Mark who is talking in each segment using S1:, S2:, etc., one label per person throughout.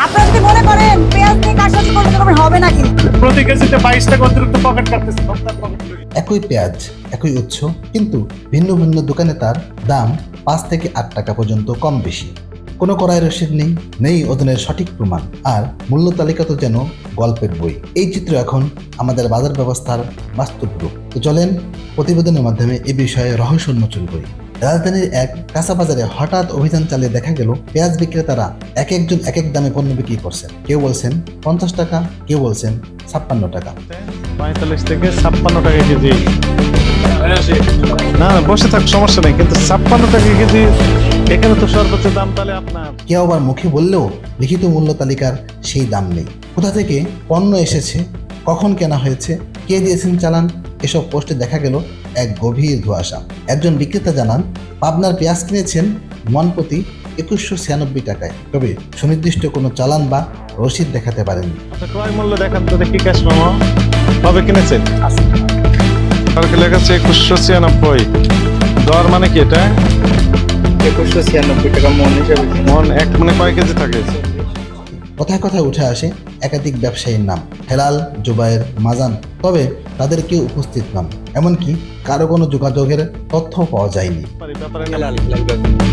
S1: আপনারা যদি মনে করেন পেঁয়াজ নিয়ে কারসাজি করলে তখন হবে না কিন্তু
S2: প্রতি কেজিতে 22 টাকা অতিরিক্ত পকেট কাটতেছে।
S3: একই পেঁয়াজ একই উৎস, কিন্তু ভিন্ন ভিন্ন দোকানে তার দাম 5 থেকে 8 টাকা পর্যন্ত কম বেশি। কোনো ক্রয় রসিদ নেই ওজনের সঠিক প্রমাণ, আর মূল্য তালিকা তো যেন গল্পের বই। এই চিত্র এখন আমাদের বাজার ব্যবস্থার বাস্তব রূপ। তো চলেন প্রতিবেদনের মাধ্যমে এ বিষয়ে রহস্য উন্মোচন করি। রাজধানীর এক কাঁচা বাজারে হঠাৎ অভিযান চালিয়ে দেখা গেল পেঁয়াজ বিক্রেতারা একজন এক এক দামে পণ্য বিক্রি করছেন। কেউ বলছেন 50 টাকা, কেউ বলছেন 56 টাকা।
S2: 45 থেকে 56 টাকা কেজি। না বসে থাক, সমস্যা নেই, কিন্তু 56 টাকা কেজি এখানে তো সর্বোচ্চ দাম তাহলে আপনার।
S3: কেউ আবার মুখে বললেও লিখিত মূল্য তালিকার সেই দাম নেই। কোথা থেকে পণ্য এসেছে, কখন কেনা হয়েছে, কে দিয়েছেন চালান, এসব পোস্টে দেখা গেল এক গভীর ধোঁয়াশা। একজন বিক্রেতা জানান পাবনার পেঁয়াজ কিনেছেন মন প্রতি 2196 টাকায়, তবে সুনির্দিষ্ট কোনো চালান বা রসিদ দেখাতে পারেননি।
S2: ক্রয় মূল্য দেখান তো দেখি, ক্যাশ মেমো কবে কিনেছেন? লেখা আছে 2196। দর মানে কি এটা?
S4: 2196 টাকা মন হিসাবে।
S2: মন এক মানে কয় কেজি থাকে?
S3: কথায় কথায় উঠে আসে একাধিক ব্যবসায়ীর নাম, হেলাল, জুবায়ের, মাজান, তবে তাদের কেউ উপস্থিত নাম, এমনকি কারো কোনো যোগাযোগের তথ্য পাওয়া যায়নি।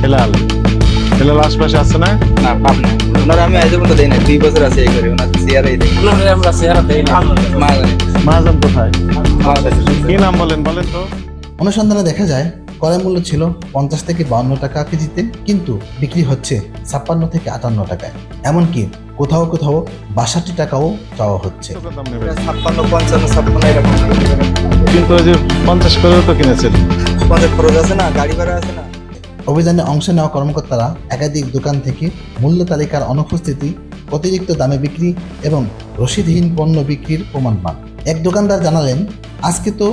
S2: হেলাল আশপাশে আছে না?
S4: না পাবনা। ওনার আমি আজ পর্যন্ত দেই না, 2 বছর আছে এই করে ওনার শেয়ারই দেই। ওনার আমরা শেয়ার দেই না।
S2: মাহাজন কোথায়? কি নাম বলেন তো?
S3: অনুসন্ধানে দেখা যায় ক্রয় মূল্য ছিল 50 থেকে 52 টাকা কেজিতে, কিন্তু বিক্রি হচ্ছে 56 থেকে 58 টাকায়। এমনকি কোথাও কোথাও 62 টাকাও চাওয়া হচ্ছে।
S4: 56, 55, 56 এরকম।
S2: কিন্তু ওই যে 50 করেও তো কিনেছেন।
S4: 50 খরচ আছে না, গাড়ি ভাড়া আছে না।
S3: অভিযানে অংশ নেওয়া কর্মকর্তারা একাধিক দোকান থেকে মূল্য তালিকার অনুপস্থিতি, অতিরিক্ত দামে বিক্রি এবং রসিদহীন পণ্য বিক্রির প্রমাণ পান। এক দোকানদার জানালেন, আজকে তো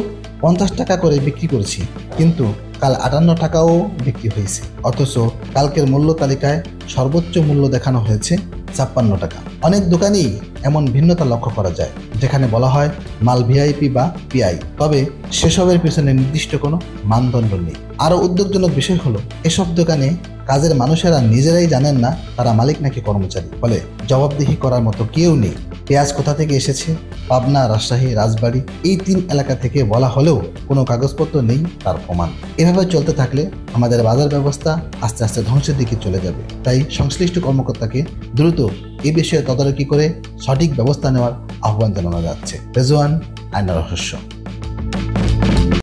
S3: 50 টাকা করে বিক্রি করেছি, কিন্তু কাল 58 টাকাও বিক্রি হয়েছে, অথচ কালকের মূল্য তালিকায় সর্বোচ্চ মূল্য দেখানো হয়েছে 56 টাকা। অনেক দোকানেই এমন ভিন্নতা লক্ষ্য করা যায়, যেখানে বলা হয় মাল ভিআইপি বা পিআই, তবে সেসবের পেছনে নির্দিষ্ট কোনো মানদণ্ড নেই। আরও উদ্বেগজনক বিষয় হলো, এসব দোকানে কাজের মানুষেরা নিজেরাই জানেন না তারা মালিক নাকি কর্মচারী, ফলে জবাবদিহি করার মতো কেউ নেই। পেঁয়াজ কোথা থেকে এসেছে, পাবনা, রাজশাহী, রাজবাড়ী, এই 3 এলাকা থেকে বলা হলেও কোনো কাগজপত্র নেই তার প্রমাণ। এভাবে চলতে থাকলে আমাদের বাজার ব্যবস্থা আস্তে আস্তে ধ্বংসের দিকে চলে যাবে। তাই সংশ্লিষ্ট কর্মকর্তাকে দ্রুত এই বিষয়ে তদারকি করে সঠিক ব্যবস্থা নেওয়ার আহ্বান জানানো যাচ্ছে। রেজওয়ান, আয়না রহস্য।